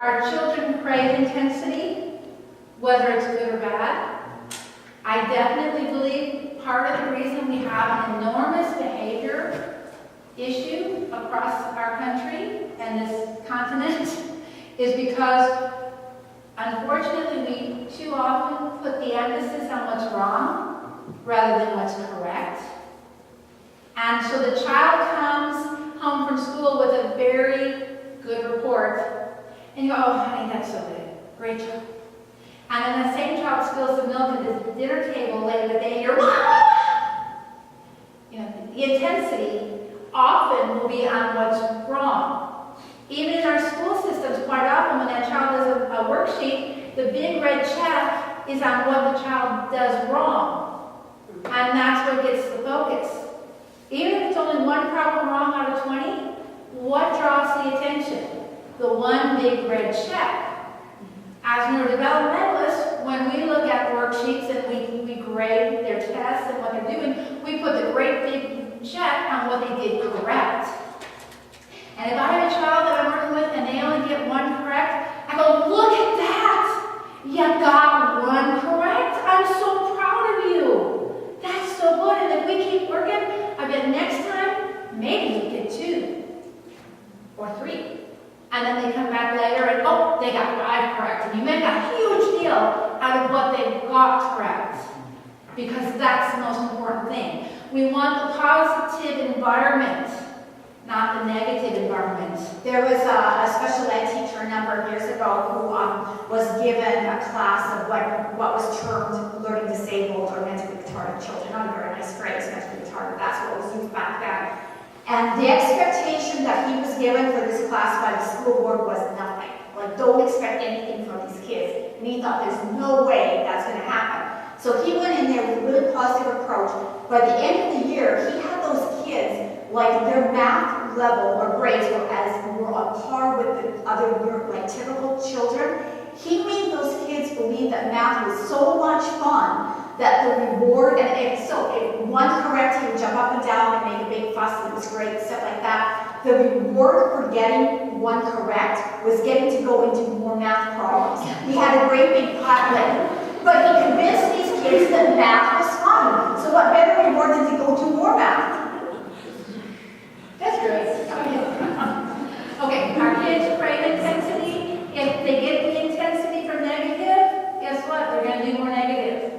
Our children crave intensity, whether it's good or bad. I definitely believe part of the reason we have an enormous behavior issue across our country and this continent is because, unfortunately, we too often put the emphasis on what's wrong rather than what's correct. And so the child comes home from school with a very good report, and you go, oh, honey, that's so good. Great job. And then that same child spills the milk at the dinner table later in the day, and you're, you know, the intensity often will be on what's wrong. Even in our school systems, quite often when that child does a worksheet, the big red check is on what the child does wrong. And that's what gets the focus. Even if it's only one problem wrong out of 20, what draws the attention? The one big red check. As neurodevelopmentalists, when we look at worksheets and we grade their tests and what they're doing, we put the great big check on what they did correct. And if I have a child that I'm working with and they only get one correct, I go, look at that! You got one correct? I'm so proud of you. That's so good. And if we keep working, I bet next time, maybe you get 2 or 3. And then they come back later and, oh, they got 5 correct. And you make a huge deal out of what they got correct. Because that's the most important thing. We want the positive environment, not the negative environment. There was a special ed teacher a number of years ago who was given a class of what was termed learning disabled or mentally retarded children. Not a very nice phrase, mentally retarded. That's what was used back then. And the expectation that he was given for this class by the school board was nothing. Like, don't expect anything from these kids. And he thought, there's no way that's going to happen. So he went in there with a really positive approach. By the end of the year, he had those kids, like their math level or grades were on par with the other, like typical children. He made those kids believe that math was so much fun that the reward, and if one correct, he would jump up and down and make a big fuss, and it was great, stuff like that. The reward for getting one correct was getting to go into more math problems. He had a great big pot, but he convinced these kids that math was fun. So what better reward than to go do more math? That's great. Okay, our kids crave intensity. If they get the intensity from negative, guess what? They're going to do more negative.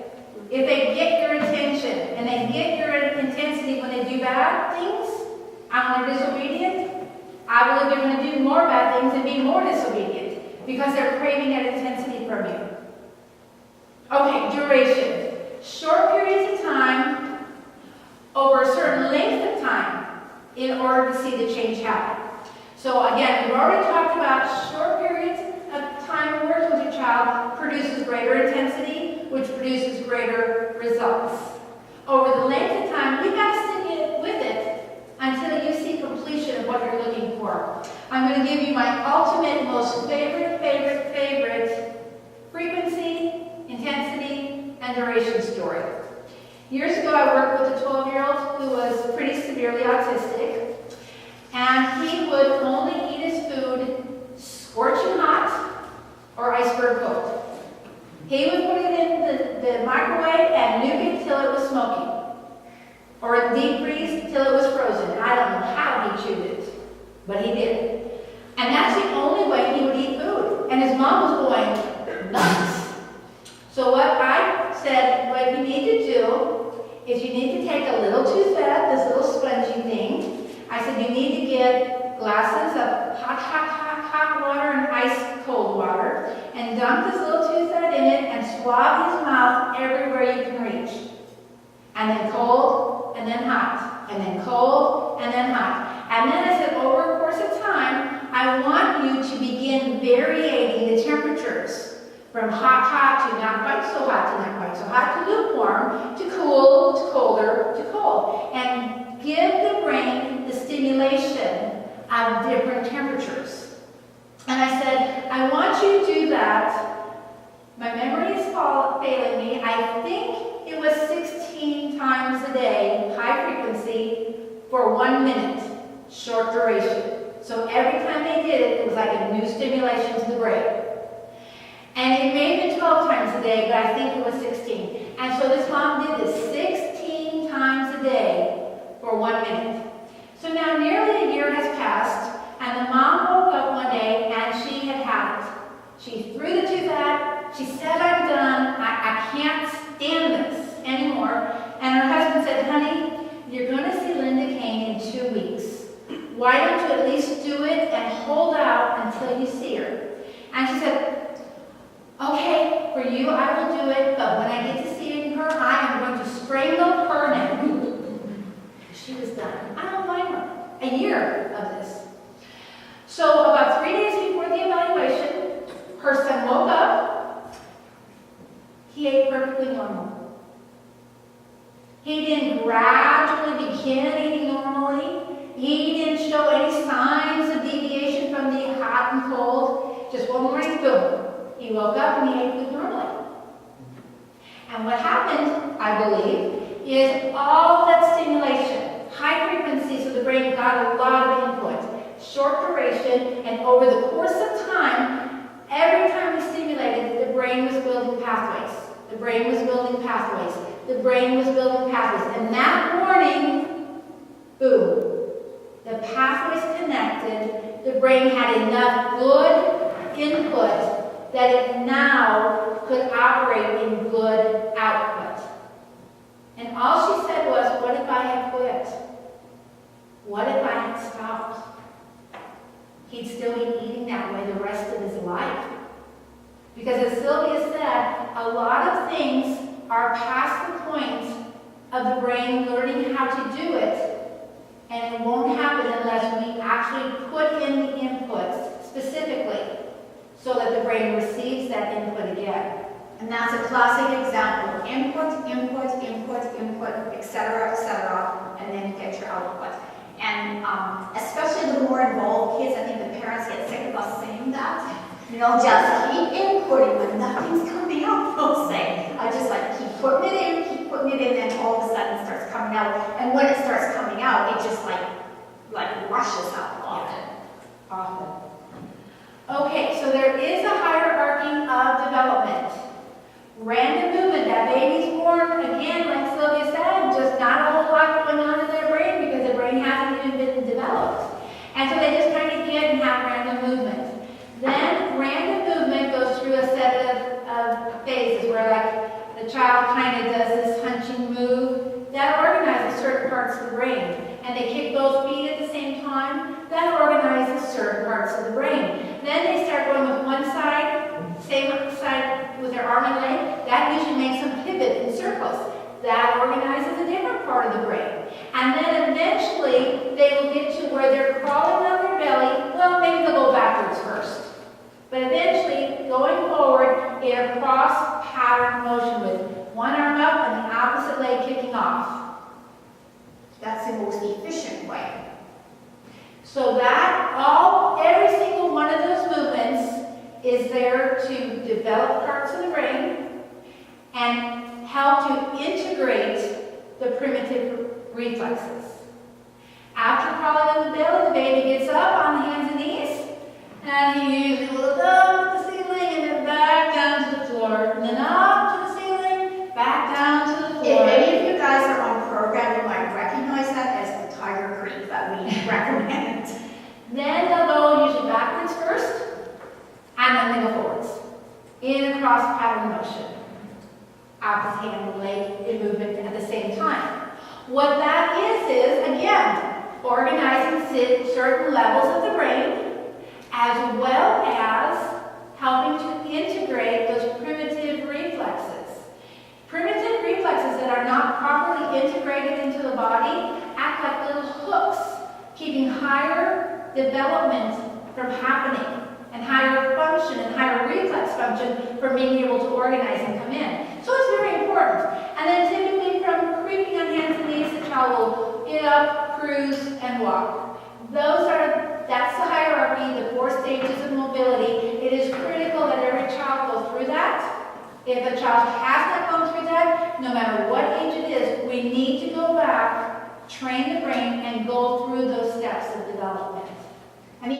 If they get your attention and they get your intensity when they do bad things, and when they're disobedient, I believe they're going to do more bad things and be more disobedient because they're craving that intensity from you. Okay, duration. Short periods of time over a certain length of time in order to see the change happen. So again, we've already talked about short periods of time working with your child produces greater intensity, which produces greater results. Over the length of time, you've got to stick with it until you see completion of what you're looking for. I'm going to give you my ultimate, most favorite frequency, intensity, and duration story. Years ago, I worked with a 12-year-old who was pretty severely autistic, and he would only eat his food scorching hot or iceberg cold. He would put it in the microwave and nuke it till it was smoking, or deep freeze till it was frozen. I don't know how he chewed it, but he did. And that's the only way he would eat food. And his mom was going nuts. So what I said, what you need to do is you need to take a little Tuzette, this little spongy thing. I said you need to get glasses of hot water and ice cold water and dunk this little Tuzette in it and swab his mouth everywhere you can reach. And then cold, and then hot, and then cold, and then hot. And then I said, over a course of time, I want you to begin varying the temperatures from hot to not quite so hot to not quite so hot to lukewarm to cool to colder to cold. And give the brain the stimulation of different temperatures. And I said, I want you to do that. My memory is failing me. I think it was 16 times a day, high frequency, for 1 minute, short duration. So every time they they did it, it was like a new stimulation to the brain. And it may have been 12 times a day, but I think it was 16. And so this mom did this 16 times a day for 1 minute. So now nearly a year has passed, and the mom woke up one day and she had had it. She threw the tooth out. She said, I'm done. I can't stand this anymore. And her husband said, honey, you're going to see Linda Kane in 2 weeks. Why don't you at least do it and hold out until you see her? And she said, okay, for you I will do it, but when I get to see her, I am going to strangle her now. She was done. I don't blame her. A year of this. So about 3 days before the evaluation, her son woke up. He ate perfectly normal. He didn't gradually begin eating normally. He didn't show any signs of deviation from the hot and cold. Just one morning, boom. He woke up and he ate food normally. And what happened, I believe, is all that stimulation, high frequency, so the brain got a lot of input, short duration, and over the course of time, every time we stimulated, the brain was building pathways. The brain was building pathways. The brain was building pathways. And that morning, boom, the pathways connected. The brain had enough good input that it now could operate in good output. And all she said was, what if I had quit? What if I had stopped? He'd still be eating that way the rest of his life. Because as Sylvia said, a lot of things are past the point of the brain learning how to do it, and it won't happen unless we actually put in the inputs specifically so that the brain receives that input again. And that's a classic example of input, input, input, input, etc., and then you get your output. And especially the more involved kids, I think the parents get sick of us saying that. You know, just keep inputting when nothing's coming out, they'll say. I just like keep putting it in, and all of a sudden it starts coming out. And when it starts coming out, it just like rushes out often. Okay, so there is a hierarchy of development. Random movement, that baby's born, again, like Sylvia said, just not a whole lot going on in their brain because the brain hasn't even been developed. And so they just kind of get and have random movement. Then random movement goes through a set of phases where like the child kind of does this hunching move. That organizes certain parts of the brain. And they kick both feet at the same time. That organizes certain parts of the brain. Then they start going with one side, same side with their arm and leg. That usually makes them pivot in circles. That organizes a different part of the brain. And then eventually they will get to where they're crawling on their belly. Well, maybe they'll go backwards first. But eventually, going forward in a cross-pattern motion with one arm up and the opposite leg kicking off. That's the most efficient way. So that every single one of those movements is there to develop parts of the brain and help to integrate the primitive reflexes. After crawling on the belly, the baby gets up on the hands and knees. And he usually will look up at the ceiling and then back down to the floor. And then up to the ceiling, back down to the floor. If any of you guys are on program, you might recognize that as the Tiger Creek that we recommend. Then they'll go usually backwards first, and then they go forwards. In a cross-pattern motion. Opposite hand and leg in movement at the same time. What that is again, organizing certain levels of the brain, as well as helping to integrate those primitive reflexes. Primitive reflexes that are not properly integrated into the body act like little hooks, keeping higher development from happening, and higher function and higher reflex function from being able to organize and come in. So it's very important. And then typically from creeping on hands and knees, the child will get up, cruise, and walk. That's the hierarchy, the 4 stages of mobility. It is critical that every child go through that. If a child has not gone through that, no matter what age it is, we need to go back, train the brain, and go through those steps of development.